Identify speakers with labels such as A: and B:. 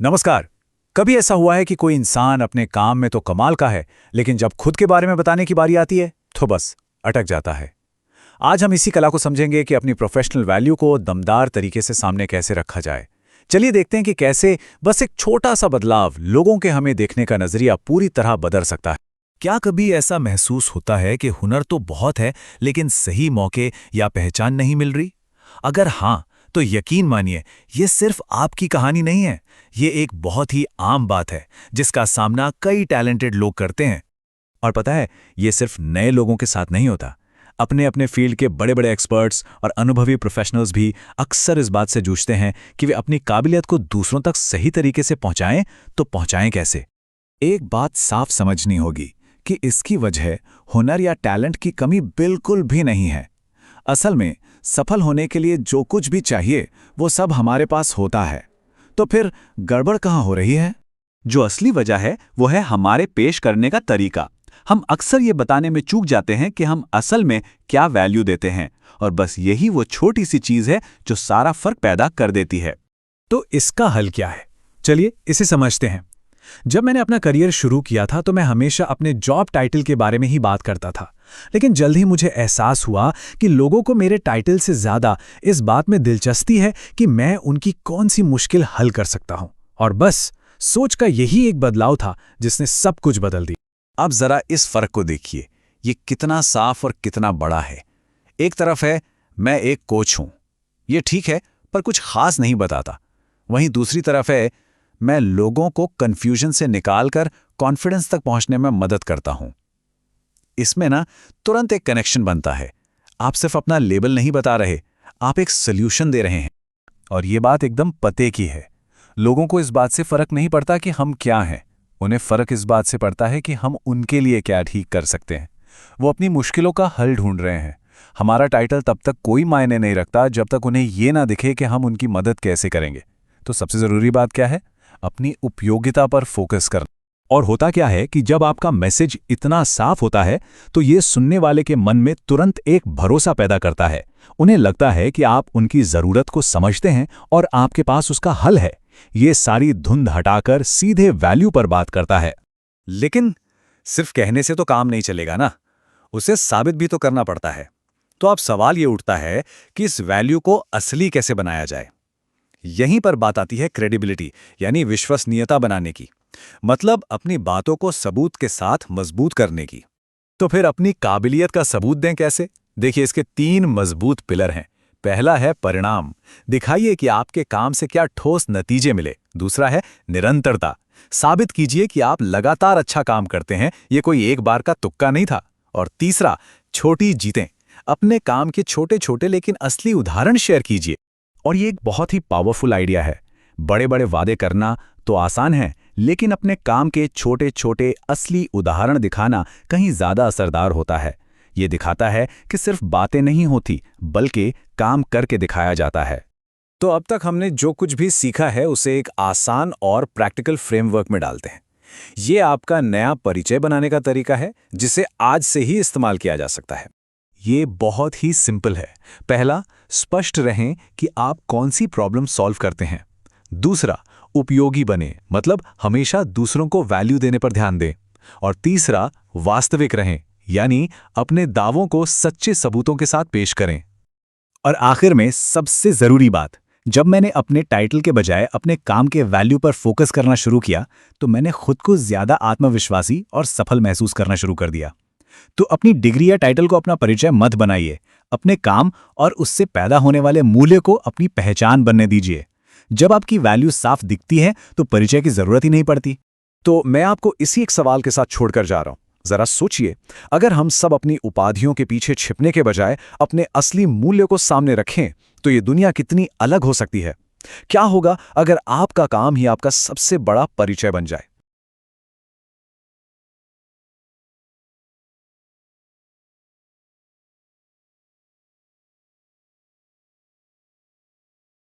A: नमस्कार। कभी ऐसा हुआ है कि कोई इंसान अपने काम में तो कमाल का है, लेकिन जब खुद के बारे में बताने की बारी आती है तो बस अटक जाता है। आज हम इसी कला को समझेंगे कि अपनी प्रोफेशनल वैल्यू को दमदार तरीके से सामने कैसे रखा जाए। चलिए देखते हैं कि कैसे बस एक छोटा सा बदलाव लोगों के हमें देखने का नजरिया पूरी तरह बदल सकता है।
B: क्या कभी ऐसा महसूस होता है कि हुनर तो बहुत है, लेकिन सही मौके या पहचान नहीं मिल रही? अगर हाँ, तो यकीन मानिए, ये सिर्फ आपकी कहानी नहीं है। ये एक बहुत ही आम बात है जिसका सामना कई टैलेंटेड लोग करते हैं।
A: और पता है, ये सिर्फ नए लोगों के साथ नहीं होता। अपने अपने फील्ड के बड़े बड़े एक्सपर्ट्स और अनुभवी प्रोफेशनल्स भी अक्सर इस बात से जूझते हैं कि वे अपनी काबिलियत को दूसरों तक सही तरीके से पहुंचाएं, तो पहुंचाएं कैसे। एक बात साफ समझनी होगी कि इसकी वजह हुनर या टैलेंट की कमी बिल्कुल भी नहीं है। असल में सफल होने के लिए जो कुछ भी चाहिए वो सब हमारे पास होता है। तो फिर गड़बड़ कहाँ हो रही है? जो असली वजह है वो है हमारे पेश करने का तरीका। हम अक्सर ये बताने में चूक जाते हैं कि हम असल में क्या वैल्यू देते हैं, और बस यही वो छोटी सी चीज है जो सारा फर्क पैदा कर देती है।
B: तो इसका हल क्या है? चलिए इसे समझते हैं। जब मैंने अपना करियर शुरू किया था तो मैं हमेशा अपने जॉब टाइटल के बारे में ही बात करता था, लेकिन जल्द ही मुझे एहसास हुआ कि लोगों को मेरे टाइटल से ज्यादा इस बात में दिलचस्पी है कि मैं उनकी कौन सी मुश्किल हल कर सकता हूं। और बस सोच का यही एक बदलाव था जिसने सब कुछ बदल दिया।
A: अब जरा इस फर्क को देखिए, ये कितना साफ और कितना बड़ा है। एक तरफ है मैं एक कोच हूं, ये ठीक है, पर कुछ खास नहीं बताता। वहीं दूसरी तरफ है मैं लोगों को कंफ्यूजन से निकालकर कॉन्फिडेंस तक पहुंचने में मदद करता हूं। इसमें ना तुरंत एक कनेक्शन बनता है। आप सिर्फ अपना लेबल नहीं बता रहे, आप एक सॉल्यूशन दे रहे हैं। और ये बात एकदम पते की है। लोगों को इस बात से फर्क नहीं पड़ता कि हम क्या हैं, उन्हें फर्क इस बात से पड़ता है कि हम उनके लिए क्या ठीक कर सकते हैं। वो अपनी मुश्किलों का हल ढूंढ रहे हैं। हमारा टाइटल तब तक कोई मायने नहीं रखता जब तक उन्हें ये ना दिखे कि हम उनकी मदद कैसे करेंगे। तो सबसे जरूरी बात क्या है? अपनी उपयोगिता पर फोकस करना। और होता क्या है कि जब आपका मैसेज इतना साफ होता है तो ये सुनने वाले के मन में तुरंत एक भरोसा पैदा करता है। उन्हें लगता है कि आप उनकी जरूरत को समझते हैं और आपके पास उसका हल है। ये सारी धुंध हटाकर सीधे वैल्यू पर बात करता है। लेकिन सिर्फ कहने से तो काम नहीं चलेगा ना, उसे साबित भी तो करना पड़ता है। तो अब सवाल ये उठता है कि इस वैल्यू को असली कैसे बनाया जाए। यहीं पर बात आती है क्रेडिबिलिटी, यानी विश्वसनीयता बनाने की। मतलब अपनी बातों को सबूत के साथ मजबूत करने की। तो फिर अपनी काबिलियत का सबूत दें कैसे? देखिए, इसके 3 मजबूत पिलर हैं। पहला है परिणाम, दिखाइए कि आपके काम से क्या ठोस नतीजे मिले। दूसरा है निरंतरता, साबित कीजिए कि आप लगातार अच्छा काम करते हैं, ये कोई एक बार का तुक्का नहीं था। और तीसरा, छोटी जीतें, अपने काम के छोटे छोटे लेकिन असली उदाहरण शेयर कीजिए। और ये एक बहुत ही पावरफुल आइडिया है। बड़े बड़े वादे करना तो आसान है, लेकिन अपने काम के छोटे छोटे असली उदाहरण दिखाना कहीं ज्यादा असरदार होता है। ये दिखाता है कि सिर्फ बातें नहीं होती, बल्कि काम करके दिखाया जाता है। तो अब तक हमने जो कुछ भी सीखा है उसे एक आसान और प्रैक्टिकल फ्रेमवर्क में डालते हैं। ये आपका नया परिचय बनाने का तरीका है, जिसे आज से ही इस्तेमाल किया जा सकता है। ये बहुत ही सिंपल है। पहला, स्पष्ट रहें कि आप कौन सी प्रॉब्लम सॉल्व करते हैं। दूसरा, उपयोगी बने, मतलब हमेशा दूसरों को वैल्यू देने पर ध्यान दें। और तीसरा, वास्तविक रहें, यानी अपने दावों को सच्चे सबूतों के साथ पेश करें। और आखिर में सबसे जरूरी बात, जब मैंने अपने टाइटल के बजाय अपने काम के वैल्यू पर फोकस करना शुरू किया तो मैंने खुद को ज्यादा आत्मविश्वासी और सफल महसूस करना शुरू कर दिया। तो अपनी डिग्री या टाइटल को अपना परिचय मत बनाइए, अपने काम और उससे पैदा होने वाले मूल्य को अपनी पहचान बनने दीजिए। जब आपकी वैल्यू साफ दिखती है तो परिचय की जरूरत ही नहीं पड़ती। तो मैं आपको इसी एक सवाल के साथ छोड़कर जा रहा हूं। जरा सोचिए, अगर हम सब अपनी उपाधियों के पीछे छिपने के बजाय अपने असली मूल्य को सामने रखें तो ये दुनिया कितनी अलग हो सकती है। क्या होगा अगर आपका काम ही आपका सबसे बड़ा परिचय बन जाए?